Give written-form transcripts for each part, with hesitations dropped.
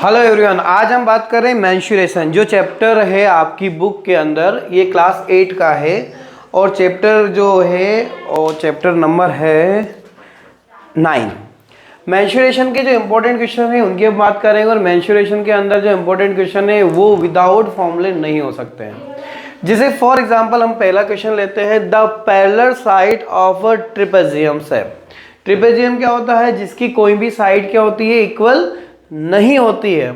Hello everyone, आज हम बात कर रहे हैं मेंसुरेशन, जो चैप्टर है आपकी बुक के अंदर। ये क्लास 8 का है और चैप्टर जो है और चैप्टर नंबर है 9। मेंसुरेशन के जो इम्पोर्टेंट क्वेश्चन है उनकी बात करेंगे और मेंसुरेशन के अंदर जो इम्पोर्टेंट क्वेश्चन है वो विदाउट फॉर्मूले नहीं हो सकते हैं। जैसे फॉर एग्जांपल हम पहला क्वेश्चन लेते हैं, the parallel side of a trapezium shape. Trapezium क्या होता है? जिसकी कोई भी साइड क्या होती है? इक्वल नहीं होती है।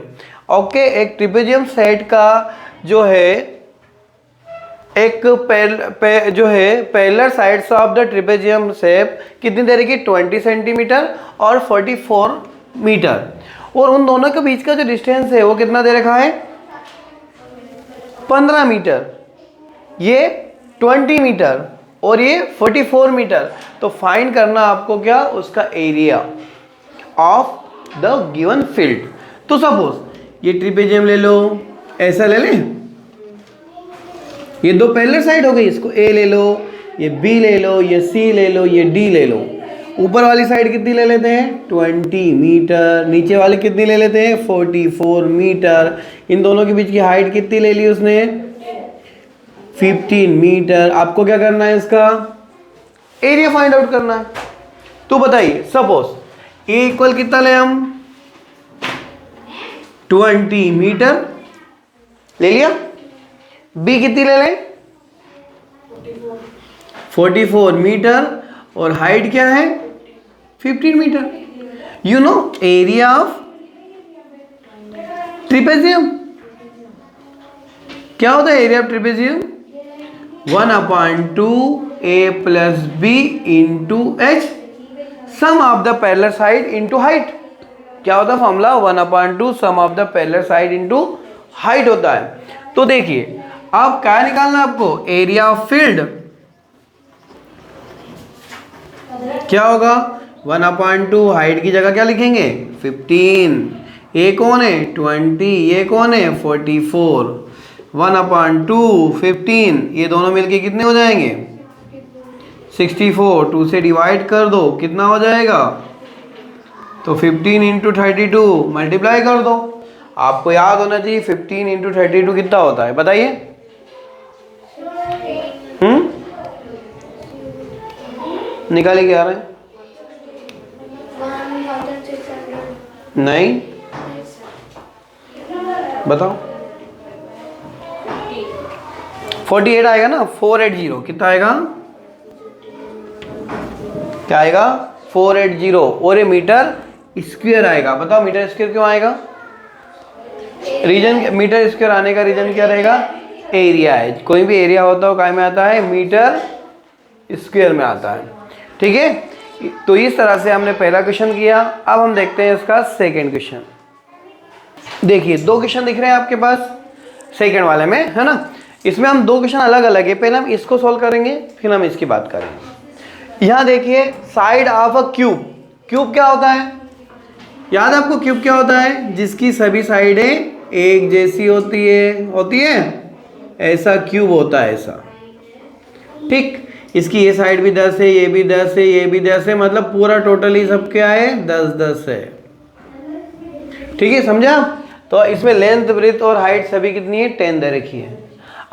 ओके, एक ट्रेपेजियम सेट का जो है एक जो है parallel sides of the trapezium shape कितनी दे रखी? 20 सेंटीमीटर और 44 मीटर। और उन दोनों के बीच का जो डिस्टेंस है वो कितना दे रखा है? 15 मीटर। ये 20 मीटर और ये 44 मीटर। तो फाइंड करना आपको क्या? उसका area of the given field. तो सपोज ये ट्रेपेजियम ले लो, ऐसा ले लें, ये दो पैरेलल साइड हो गई, इसको ए ले लो, ये बी ले लो, ये सी ले लो, ये डी ले लो। ऊपर वाली साइड कितनी ले लेते हैं? 20 मीटर। नीचे वाली कितनी ले लेते हैं? 44 मीटर। इन दोनों के बीच की हाइट कितनी ले ली उसने? 15 मीटर। आपको क्या करना है? इसका एरिया फाइंड आउट करना है। तो बताइए, सपोज ए इक्वल कितना ले हम? 20 मीटर ले लिया। बी कितनी ले लें? 44 मीटर। और हाइट क्या है? 15 metre. You know area of trapezium क्या होता है? Area of trapezium 1/2 a plus B into H, sum of the parallel side into height. क्या होता है formula? 1/2 sum of the parallel side into height होता है। तो देखिए, अब क्या निकालना आपको? एरिया ऑफ फील्ड क्या होगा? 1/2 हाइट की जगह क्या लिखेंगे? 15। ये कौन है? 20। ये कौन है? 44। 1/2 15, ये दोनों मिलके कितने हो जाएंगे? 64। 2 से डिवाइड कर दो, कितना हो जाएगा? तो 15 इंटू 32 मल्टीप्लाई कर दो। आपको याद होना चाहिए 15 इंटू 32 कितना होता है, बताइए। निकालिए, क्या आ रहा है? नहीं, बताओ। 48 आएगा ना? 480 कितना आएगा? क्या आएगा? 480। और ये मीटर स्क्वायर आएगा। बताओ मीटर स्क्वायर क्यों आएगा? रीजन मीटर स्क्वायर आने का रीजन क्या रहेगा? एरिया है। कोई भी एरिया होता है काय में आता है? मीटर स्क्वायर में आता है। ठीक है, तो इस तरह से हमने पहला क्वेश्चन किया। अब हम देखते हैं इसका सेकंड क्वेश्चन। देखिए, दो क्वेश्चन दिख रहे हैं आपके पास सेकंड वाले में, है ना? इसमें हम दो क्वेश्चन अलग अलग है। पहले हम इसको सॉल्व करेंगे, फिर हम इसकी बात करेंगे। यहाँ देखिए, side of a cube. Cube क्या होता है? याद है आपको क्यूब क्या होता है? जिसकी सभी साइडें एक जैसी होती है ऐसा क्यूब होता है, ऐसा। ठीक, इसकी ये साइड भी 10 है, ये भी 10 है, ये भी 10 है, मतलब पूरा टोटली सब क्या है? 10 है। ठीक है, समझा? तो इसमें लेंथ, ब्रेथ और हाइट सभी कितनी है? 10 दे रखी है।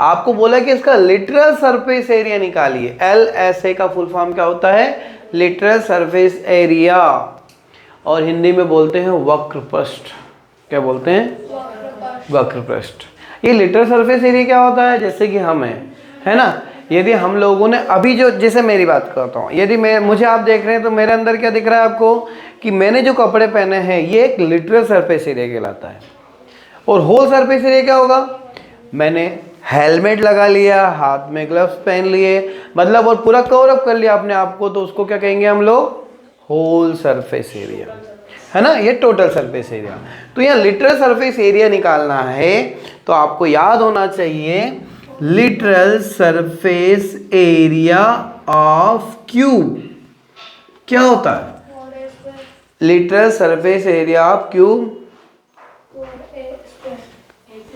आपको बोला कि इसका लिटरल सरफेस एरिया निकालिए। LSA का फुल फॉर्म क्या होता है? लिटरल सरफेस एरिया, और हिंदी में बोलते हैं वक्रपृष्ठ। क्या बोलते हैं? वक्रपृष्ठ। ये लिटरल सरफेस एरिया क्या होता है? जैसे कि हम है ना, यदि हम लोगों ने अभी जो, जैसे मेरी बात करता हूँ, यदि मुझे आप देख रहे हैं तो मेरे अंदर क्या दिख रहा है आपको? कि मैंने जो कपड़े पहने हैं ये एक लिटरल सरफेस एरिया कहलाता है। और होल सरफेस एरिया क्या होगा? मैंने हेलमेट लगा लिया, हाथ में ग्लव्स पहन लिए, मतलब और पूरा कवर अप कर लिया अपने आप को, तो उसको क्या कहेंगे हम लोग? होल सरफेस एरिया, है ना? ये टोटल सरफेस एरिया। तो यहाँ लिटरल सरफेस एरिया निकालना है तो आपको याद होना चाहिए literal surface area of cube क्या होता है? Literal surface area of cube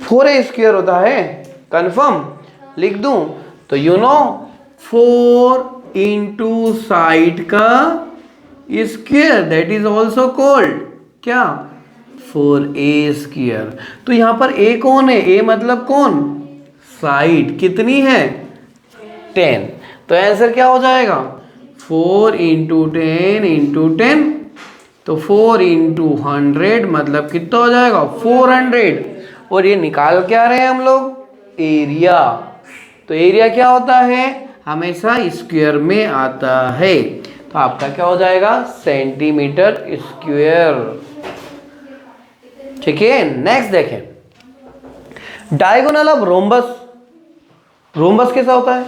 4A square होता है। कंफर्म लिख दूं तो 4 इंटू साइड का square, that is also called क्या? 4a²। तो यहाँ पर a कौन है? a मतलब कौन? साइड। कितनी है? 10। तो आंसर क्या हो जाएगा? 4 इंटू 10 इंटू 10, तो 4 इंटू 100 मतलब कितना हो जाएगा? 400। और ये निकाल क्या रहे हैं हम लोग? एरिया। तो एरिया क्या होता है? हमेशा स्क्वायर में आता है। तो आपका क्या हो जाएगा? Centimetre square. ठीक है, नेक्स्ट देखें, डायगोनल ऑफ रोम्बस। रोम्बस कैसा होता है?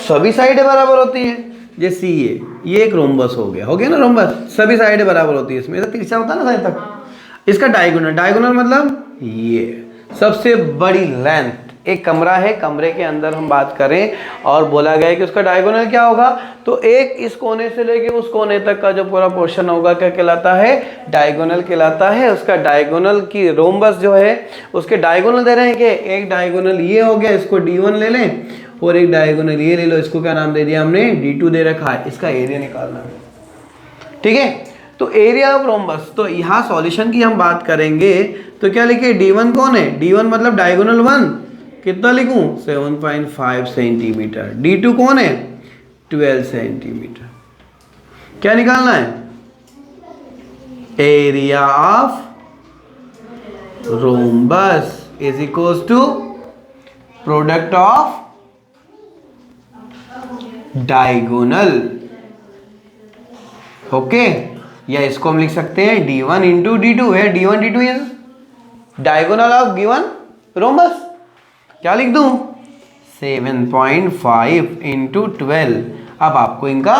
सभी साइडें बराबर होती है। जैसे ये एक रोम्बस हो गया ना रोम्बस, सभी साइडें बराबर होती है। इसमें तिरछा होता है ना साइड तक। इसका डायगोनल, डायगोनल मतलब ये सबसे बड़ी लेंथ। एक कमरा है, कमरे के अंदर हम बात करें और बोला गया है कि उसका डायगोनल क्या होगा, तो एक इस कोने से लेके उस कोने तक का जो पूरा पोर्शन होगा क्या कहलाता है? डायगोनल कहलाता है। उसका डायगोनल की रोम्बस जो है उसके डायगोनल दे रहे हैं कि एक डायगोनल ये हो गया, इसको D1 ले लें, और एक डायगोनल ये ले लो, इसको क्या नाम दे दिया हमने? D2 दे रखा है। इसका एरिया निकालना है। ठीक है, तो एरिया ऑफ रोम्बस। तो यहाँ सॉल्यूशन की हम बात करेंगे तो क्या लिखे? D1 कौन है? D1 मतलब डायगोनल 1, कितना लिखूं? 7.5 सेंटीमीटर। D2 कौन है? 12 सेंटीमीटर। क्या निकालना है? Area of rhombus is equals to product of diagonal. Okay, या इसको हम लिख सकते हैं D1 इंटू D2 है। D1 D2 is diagonal of given rhombus. क्या लिख दूं? 7.5 इंटू 12। अब आपको इनका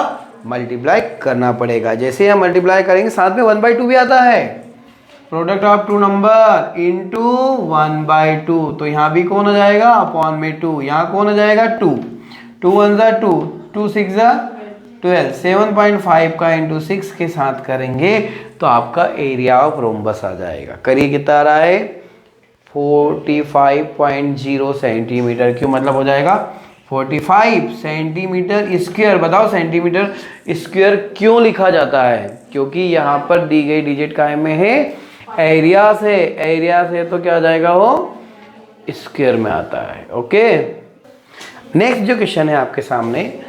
मल्टीप्लाई करना पड़ेगा। जैसे हम मल्टीप्लाई करेंगे साथ में 1/2 भी आता है। Product of two number into 1/2। तो यहाँ भी कौन हो जाएगा? अपॉन में 2। यहाँ कौन हो जाएगा? 2। 2 1 जा 2, 2 6 जा 12। 7.5 का इंटू 6 के साथ करेंगे तो आपका एरिया ऑफ रोम्बस आ जाएगा। करिए, कितना आ रहा है? 45.0 सेंटीमीटर। क्यों मतलब हो जाएगा 45 सेंटीमीटर स्क्वायर। बताओ सेंटीमीटर स्क्वायर क्यों लिखा जाता है? क्योंकि यहाँ पर दी गई डिजिट काय में है? एरिया से। एरिया से तो क्या आ जाएगा? वो स्क्वायर में आता है। ओके, नेक्स्ट जो क्वेश्चन है आपके सामने,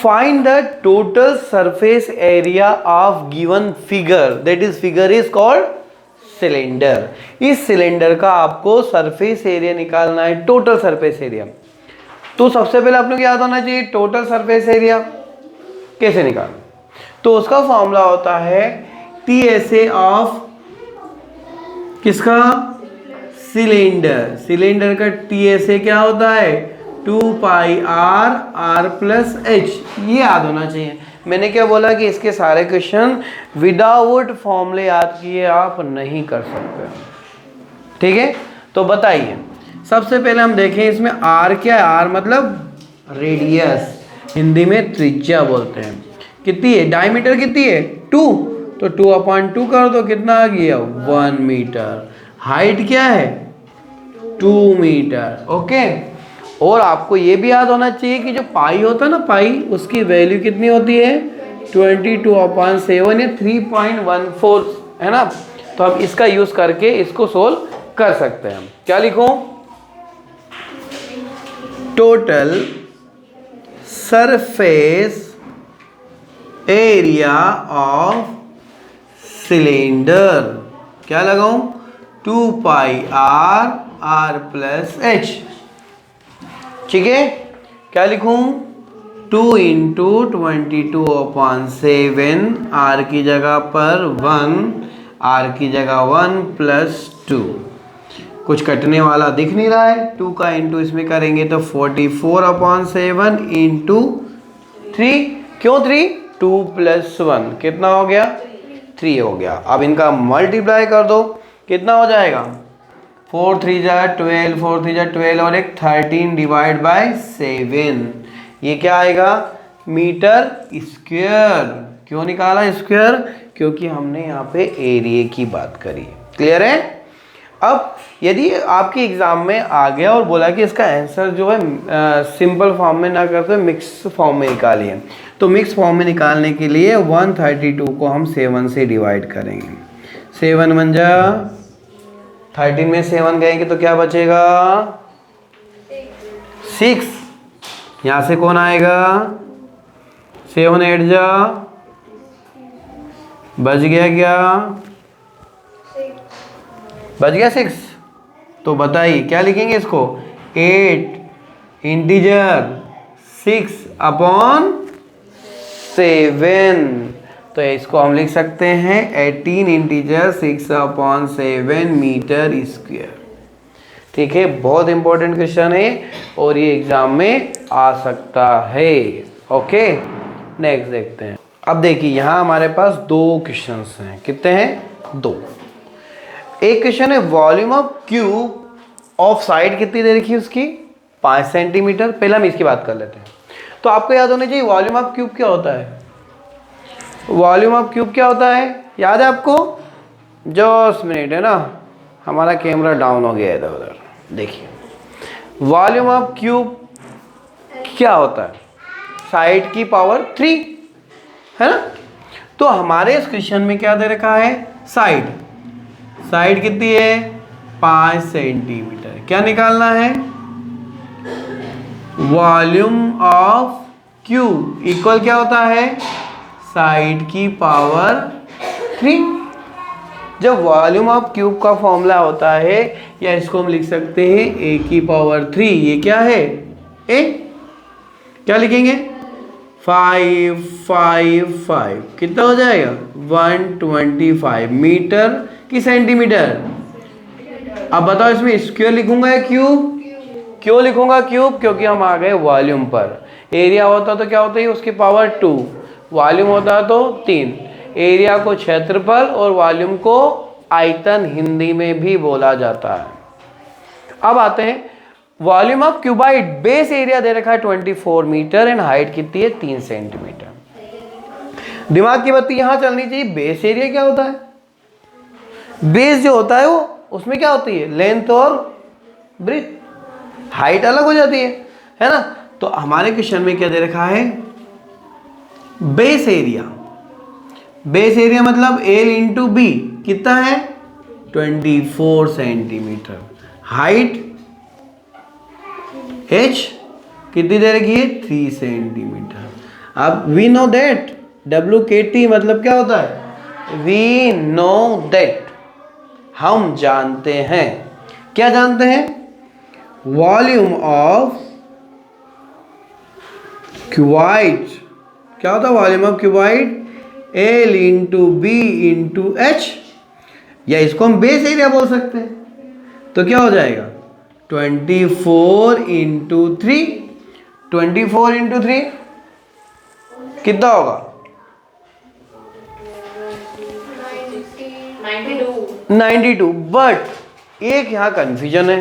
find the total surface area of given figure. That is figure is called cylinder. इस सिलेंडर का आपको सरफेस एरिया निकालना है, टोटल सरफेस एरिया। तो सबसे पहले आप लोग याद होना चाहिए टोटल सरफेस एरिया कैसे निकालना। तो उसका फॉर्मूला होता है TSA ऑफ किसका? सिलेंडर। सिलेंडर का TSA क्या होता है? 2πr r plus h। ये याद होना चाहिए। मैंने क्या बोला कि इसके सारे क्वेश्चन विदाउट फॉर्मूले याद किए आप नहीं कर सकते। ठीक है, तो बताइए सबसे पहले हम देखें इसमें r क्या है? r मतलब रेडियस, हिंदी में त्रिज्या बोलते हैं। कितनी है? डायमीटर कितनी है? 2। तो 2/2 कर दो, कितना आ गया? 1 मीटर। हाइट क्या है? 2 मीटर। ओके, और आपको ये भी याद होना चाहिए कि जो पाई होता है ना, पाई, उसकी वैल्यू कितनी होती है? 22/7 या 3.14 है ना। तो हम इसका यूज करके इसको सोल्व कर सकते हैं। क्या लिखूं? Total surface area of cylinder. क्या लगाऊं? 2πr r plus h। ठीक है, क्या लिखूं? 2 इंटू 22/7, r की जगह पर 1, r की जगह 1 प्लस 2। कुछ कटने वाला दिख नहीं रहा है। 2 का इंटू इसमें करेंगे तो 44/7 इंटू 3। क्यों 3? 2 प्लस 1 कितना हो गया? 3 हो गया। अब इनका मल्टीप्लाई कर दो, कितना हो जाएगा? 4 3 जा 12, 4 3 जा 12 और एक 13 डिवाइड बाय 7। ये क्या आएगा? Metre square. क्यों निकाला स्क्वायर? क्योंकि हमने यहाँ पे एरिया की बात करी। क्लियर है? अब यदि आपके एग्जाम में आ गया और बोला कि इसका आंसर जो है सिंपल फॉर्म में ना करते मिक्स फॉर्म में निकालिए, तो मिक्स फॉर्म में निकालने के लिए 132 को हम 7 से डिवाइड करेंगे। 7 1 जा 13 में 7 गएंगे तो क्या बचेगा 6। यहाँ से कौन आएगा 7 8 जा बच गया क्या, बच गया 6। तो बताइए क्या लिखेंगे इसको 8 इंटीजर 6 अपॉन 7। तो इसको हम लिख सकते हैं 18 इंटीजर 6 अपॉन 7 मीटर स्क्वायर। ठीक है, बहुत इंपॉर्टेंट क्वेश्चन है और ये एग्जाम में आ सकता है। ओके, नेक्स्ट देखते हैं। अब देखिए यहाँ हमारे पास 2 क्वेश्चंस हैं। कितने हैं 2। एक क्वेश्चन है volume of cube of side कितनी दे रखी है उसकी 5 सेंटीमीटर। पहले हम इसकी बात कर लेते हैं। तो आपको याद होना चाहिए वॉल्यूम ऑफ क्यूब क्या होता है। वॉल्यूम ऑफ क्यूब क्या होता है, याद है आपको। जस्ट मिनट है ना, हमारा कैमरा डाउन हो गया इधर उधर। देखिए वॉल्यूम ऑफ क्यूब क्या होता है, साइड की पावर 3 है ना। तो हमारे इस क्वेश्चन में क्या दे रखा है, साइड। साइड कितनी है 5 सेंटीमीटर। क्या निकालना है, वॉल्यूम ऑफ क्यूब इक्वल क्या होता है साइड की पावर 3। जब वॉल्यूम ऑफ क्यूब का फॉर्मूला होता है, या इसको हम लिख सकते हैं a की पावर 3। ये क्या है a, क्या लिखेंगे 5 5 5 कितना हो जाएगा 125 मीटर की सेंटीमीटर। अब बताओ इसमें स्क्वायर लिखूंगा या क्यूब। क्यों लिखूंगा क्यूब, क्योंकि हम आ गए वॉल्यूम पर। एरिया होता तो क्या होता है उसकी पावर 2, वॉल्यूम होता तो 3। एरिया को क्षेत्रफल और वॉल्यूम को आयतन हिंदी में भी बोला जाता है। अब आते हैं volume of cuboid. Base area दे रखा है 24 मीटर एंड हाइट कितनी है 3 सेंटीमीटर। दिमाग की बत्ती यहां चलनी चाहिए। बेस एरिया क्या होता है, बेस जो होता है वो उसमें क्या होती है लेंथ और ब्रेथ, हाइट अलग हो जाती है ना। तो हमारे क्वेश्चन में क्या दे रखा है बेस एरिया। बेस एरिया मतलब L इंटू बी कितना है 24 सेंटीमीटर। हाइट H कितनी दे रखी है 3 सेंटीमीटर। अब वी नो दैट WKT मतलब क्या होता है वी नो दैट, हम जानते हैं। क्या जानते हैं, वॉल्यूम ऑफ क्यूबाइड। क्या होता है volume of cuboid L into B into H, या इसको हम बेस एरिया बोल सकते हैं। तो क्या हो जाएगा 24 इंटू 3, 24 इंटू 3 कितना होगा 92। बट एक यहाँ कंफ्यूजन है।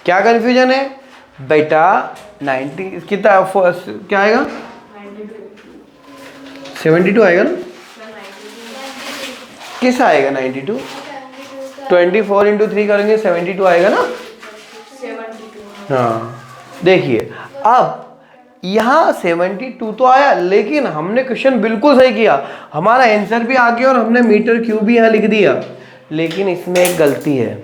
क्या कंफ्यूजन है बेटा 90 कितना क्या आएगा 72 आएगा ना, किस आएगा 92, 24 इंटू 3 करेंगे 72 आएगा ना। हाँ देखिए अब यहाँ 72 तो आया, लेकिन हमने क्वेश्चन बिल्कुल सही किया, हमारा आंसर भी आ गया और हमने मीटर क्यूब भी यहाँ लिख दिया। लेकिन इसमें एक गलती है।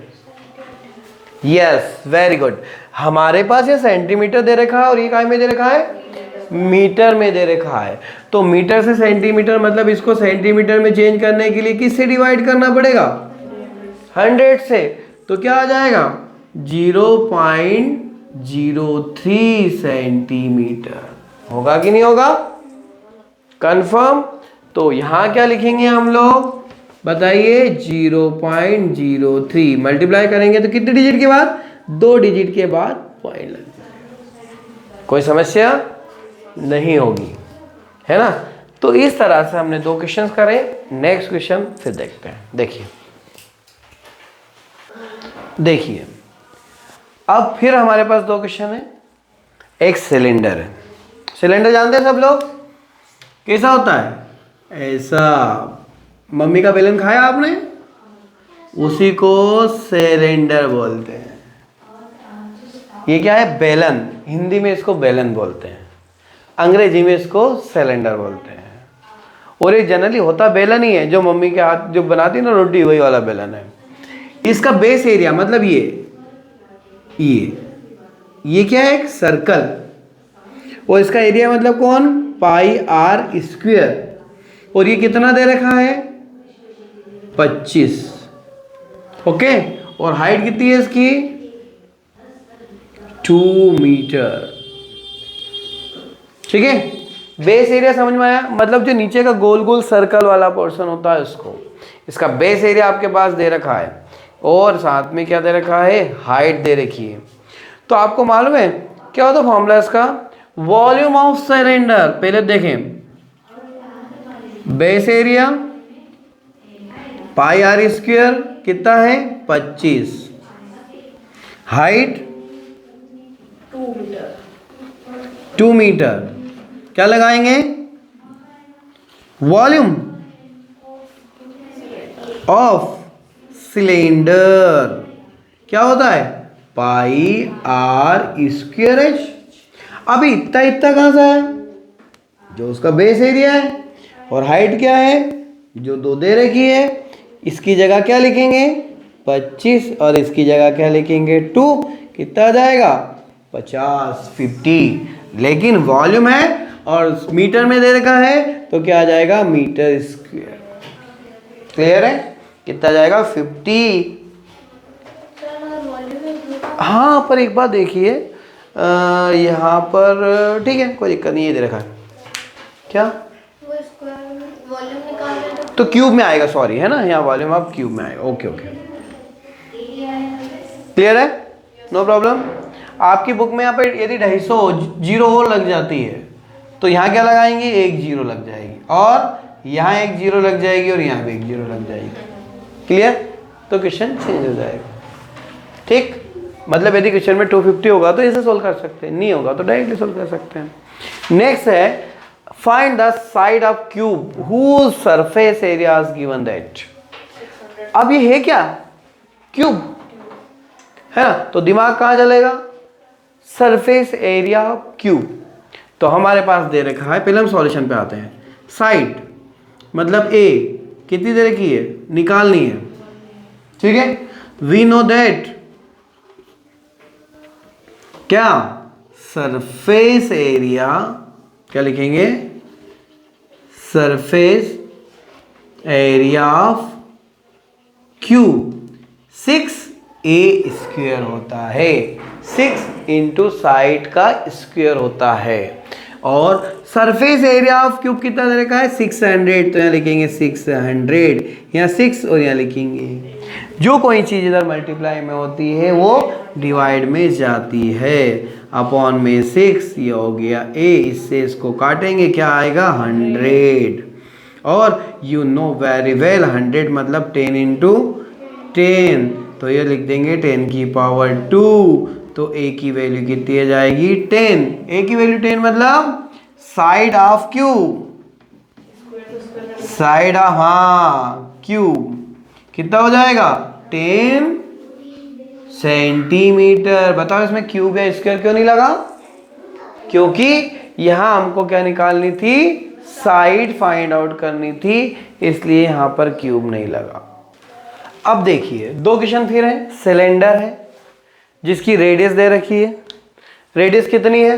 यस वेरी गुड, हमारे पास ये सेंटीमीटर दे रखा है और ये काय में दे रखा है मीटर में दे रखा है। तो मीटर से सेंटीमीटर मतलब इसको सेंटीमीटर में चेंज करने के लिए किससे डिवाइड करना पड़ेगा 100 से। तो क्या आ जाएगा 0.03 सेंटीमीटर। होगा कि नहीं होगा कंफर्म। तो यहां क्या लिखेंगे हम लोग बताइए 0.03 मल्टीप्लाई करेंगे तो कितने डिजिट के बाद 2 डिजिट के बाद पॉइंट लग जाएगा। कोई समस्या नहीं होगी है ना। तो इस तरह से हमने 2 क्वेश्चंस करे। नेक्स्ट क्वेश्चन फिर देखते हैं। देखिए अब फिर हमारे पास 2 क्वेश्चन है। एक सिलेंडर है। सिलेंडर जानते हैं सब लोग कैसा होता है, ऐसा मम्मी का बेलन खाया आपने, उसी को सिलेंडर बोलते हैं। ये क्या है बेलन, हिंदी में इसको बेलन बोलते हैं, अंग्रेजी में इसको सिलेंडर बोलते हैं। और ये जनरली होता बेलन ही है, जो मम्मी के हाथ जो बनाती है ना रोटी, वही वाला बेलन है। इसका बेस एरिया मतलब ये क्या है, एक सर्कल, और इसका एरिया मतलब कौन, पाई आर स्क्वायर, और ये कितना दे रखा है 25। ओके, और हाइट कितनी है इसकी 2 मीटर। ठीक है, बेस एरिया समझ में आया, मतलब जो नीचे का गोल गोल सर्कल वाला पोर्शन होता है उसको, इसका बेस एरिया आपके पास दे रखा है, और साथ में क्या दे रखा है, हाइट दे रखी है। तो आपको मालूम है क्या होता फॉर्मूला इसका, वॉल्यूम ऑफ सिलेंडर। पहले देखें, base area pi R square कितना है 25, हाइट 2 मीटर, क्या लगाएंगे, वॉल्यूम ऑफ सिलेंडर क्या होता है, पाई आर स्क्वायर एच। अभी इतना इतना कहां से है, जो उसका बेस एरिया है, और हाइट क्या है जो 2 दे रखी है, इसकी जगह क्या लिखेंगे 25, और इसकी जगह क्या लिखेंगे 2, कितना आ जाएगा 50। लेकिन वॉल्यूम है और मीटर में दे रखा है, तो क्या आ जाएगा मीटर स्क्वायर। क्लियर है, कितना जाएगा 50। हाँ, पर एक बात देखिए, यहाँ पर ठीक है कोई दिक्कत नहीं, ये दे रखा है क्या, तो क्यूब में आएगा, सॉरी है ना, यहाँ वॉल्यूम आप क्यूब में आएगा। ओके ओके, क्लियर है, नो प्रॉब्लम। आपकी बुक में यहाँ पे यदि 250 जीरो और लग जाती है, तो यहाँ क्या लगाएंगे, एक जीरो लग जाएगी, और यहाँ एक जीरो लग जाएगी, और यहाँ भी एक जीरो लग जाएगी। क्लियर, तो क्वेश्चन चेंज हो जाएगा। ठीक, मतलब यदि क्वेश्चन में 250 होगा तो इसे सोल्व कर सकते हैं, नहीं होगा तो डायरेक्टली सोल्व कर सकते हैं। नेक्स्ट है, find the side of cube whose surface area is given that. अब ये है क्या, क्यूब है ना, तो दिमाग कहाँ चलेगा, सरफेस एरिया ऑफ क्यूब। तो हमारे पास दे रखा है, पहले हम सॉल्यूशन पे आते हैं। साइड मतलब ए कितनी दे रखी है, निकालनी है, ठीक है। वी नो दैट क्या, सरफेस एरिया क्या लिखेंगे, surface area of cube 6a square होता है, 6 इंटू साइड का स्क्वायर होता है। और सरफेस एरिया ऑफ क्यूब कितना दे रखा है 600, तो यहाँ लिखेंगे 600, यहाँ 6 और यहाँ लिखेंगे। जो कोई चीज़ इधर मल्टीप्लाई में होती है वो डिवाइड में जाती है, अपॉन में 6, ये हो गया a, इससे इसको काटेंगे क्या आएगा 100। और यू नो वेरी वेल 100 मतलब 10 इंटू 10, तो ये लिख देंगे 10 की पावर 2, तो a की वैल्यू कितनी आ जाएगी 10। a की वैल्यू 10 मतलब side of cube, side of हाँ क्यूब कितना हो जाएगा 10 सेंटीमीटर। बताओ इसमें क्यूब या स्क्वायर क्यों नहीं लगा, क्योंकि यहां हमको क्या निकालनी थी, साइड फाइंड आउट करनी थी, इसलिए यहां पर क्यूब नहीं लगा। अब देखिए 2 क्वेश्चन फिर है। सिलेंडर है जिसकी रेडियस दे रखी है, रेडियस कितनी है,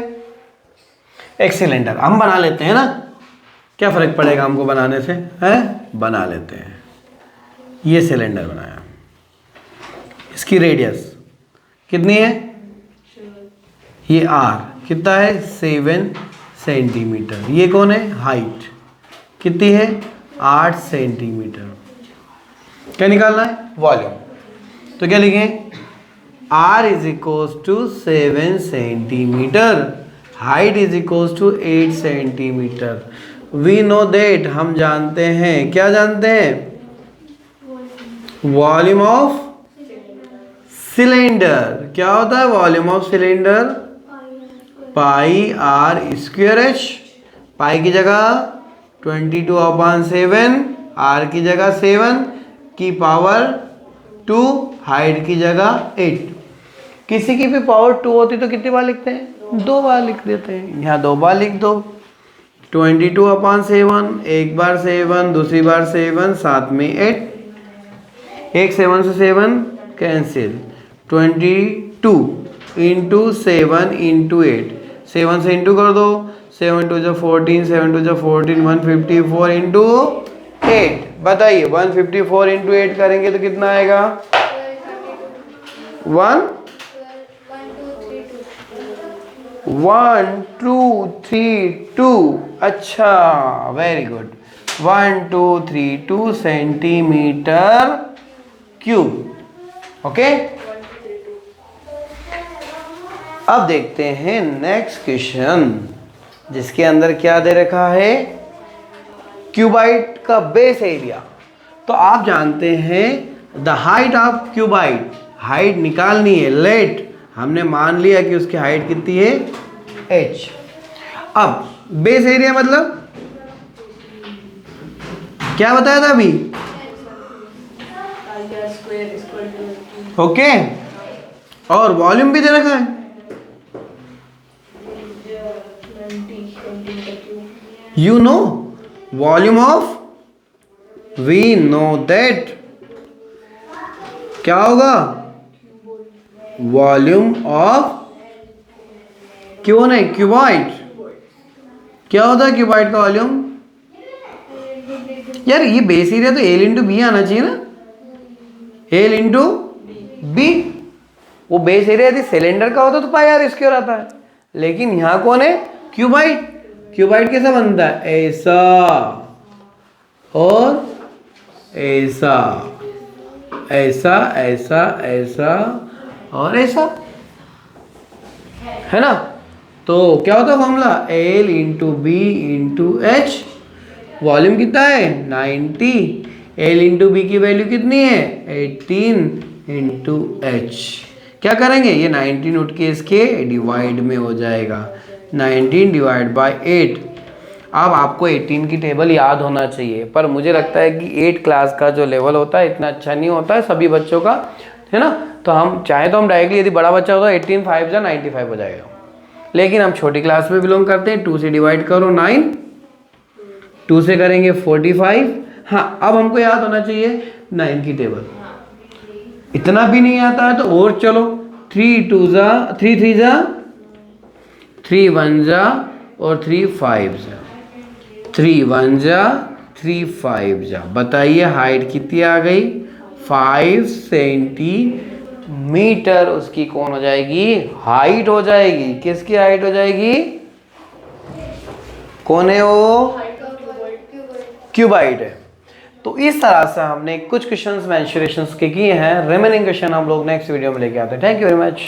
एक सिलेंडर हम बना लेते हैं ना, क्या फर्क पड़ेगा हमको बनाने से, है बना लेते हैं। ये सिलेंडर बनाया, इसकी रेडियस कितनी है, ये आर कितना है 7 सेंटीमीटर। ये कौन है, हाइट कितनी है 8 सेंटीमीटर। क्या निकालना है, वॉल्यूम। तो क्या लिखें, R is equals to 7 centimetre, height is equals to 8 centimetre. We know that हम जानते हैं, क्या जानते हैं, वॉल्यूम ऑफ सिलेंडर। क्या होता है volume of cylinder, pi R square H. Pi की जगह 22/7, आर की जगह 7 की पावर 2, हाइट की जगह 8। किसी की भी पावर 2 होती तो कितनी बार लिखते हैं, 2 बार लिख देते हैं, यहाँ 2 बार लिख दो, 22/7, एक बार 7, दूसरी बार 7, साथ में 8, एक 7 से 7 कैंसिल, 22 इंटू 7 इंटू 8, 7 से इंटू कर दो, 7 2 जा 14, 7 2 जा 14, 154 इंटू 8। बताइए 154 इंटू 8 करेंगे तो कितना आएगा? 1 2 3 2। अच्छा, very good. 1 2 3 2 centimetre cube. Okay, अब देखते हैं नेक्स्ट क्वेश्चन, जिसके अंदर क्या दे रखा है? क्यूबाइट का बेस एरिया। तो आप जानते हैं the height of qubit, height निकालनी है। लेट हमने मान लिया कि उसकी हाइट कितनी है? h। अब बेस एरिया मतलब क्या बताया था अभी? ओके, और वॉल्यूम भी दे रखा है। You know volume of, we know that क्या होगा? वॉल्यूम ऑफ क्यों नहीं क्यूबाइट। क्या होता है क्यूबाइट का वॉल्यूम? यार ये बेस एरिया तो एल इंटू बी आना चाहिए ना, एल इंटू बी। वो बेस एरिया यदि सिलेंडर का होता तो पाई आर स्क्वायर आता है, लेकिन यहां कौन है? क्यूबाइट। क्यूबाइट कैसा बनता है? ऐसा और ऐसा, ऐसा ऐसा ऐसा और ऐसा, है ना? तो क्या होता है formula? L into B into H. Volume कितना है? 90। एल इंटू बी की वैल्यू कितनी है? 18 इंटू एच। क्या करेंगे? ये 19 उठ के इसके डिवाइड में हो जाएगा, 19 डिवाइड बाय 8। अब आपको 18 की टेबल याद होना चाहिए, पर मुझे लगता है कि 8 क्लास का जो लेवल होता है इतना अच्छा नहीं होता है सभी बच्चों का, है ना? तो हम चाहे तो हम डायरेक्टली, यदि बड़ा बच्चा होता है 18 5 जा 95 हो जाएगा, लेकिन हम छोटी क्लास में बिलोंग करते हैं। 2 से डिवाइड करो 9, 2 से करेंगे 45। हाँ, अब हमको याद होना चाहिए 9 की टेबल। इतना भी नहीं आता है तो और चलो, 3 2 जा 3 3 जा 3 1 जा और 3 5 जा, 3 1 जा 3 5 जा। बताइए हाइट कितनी आ गई? 5 सेंटीमीटर उसकी कौन हो जाएगी? हाइट हो जाएगी। किसकी हाइट हो जाएगी? कौन है वो? क्यूबाइट है। तो इस तरह से हमने कुछ क्वेश्चंस मेंसुरेशंस के किए हैं। रिमेनिंग क्वेश्चन हम लोग नेक्स्ट वीडियो में लेके आते हैं। Thank you very much.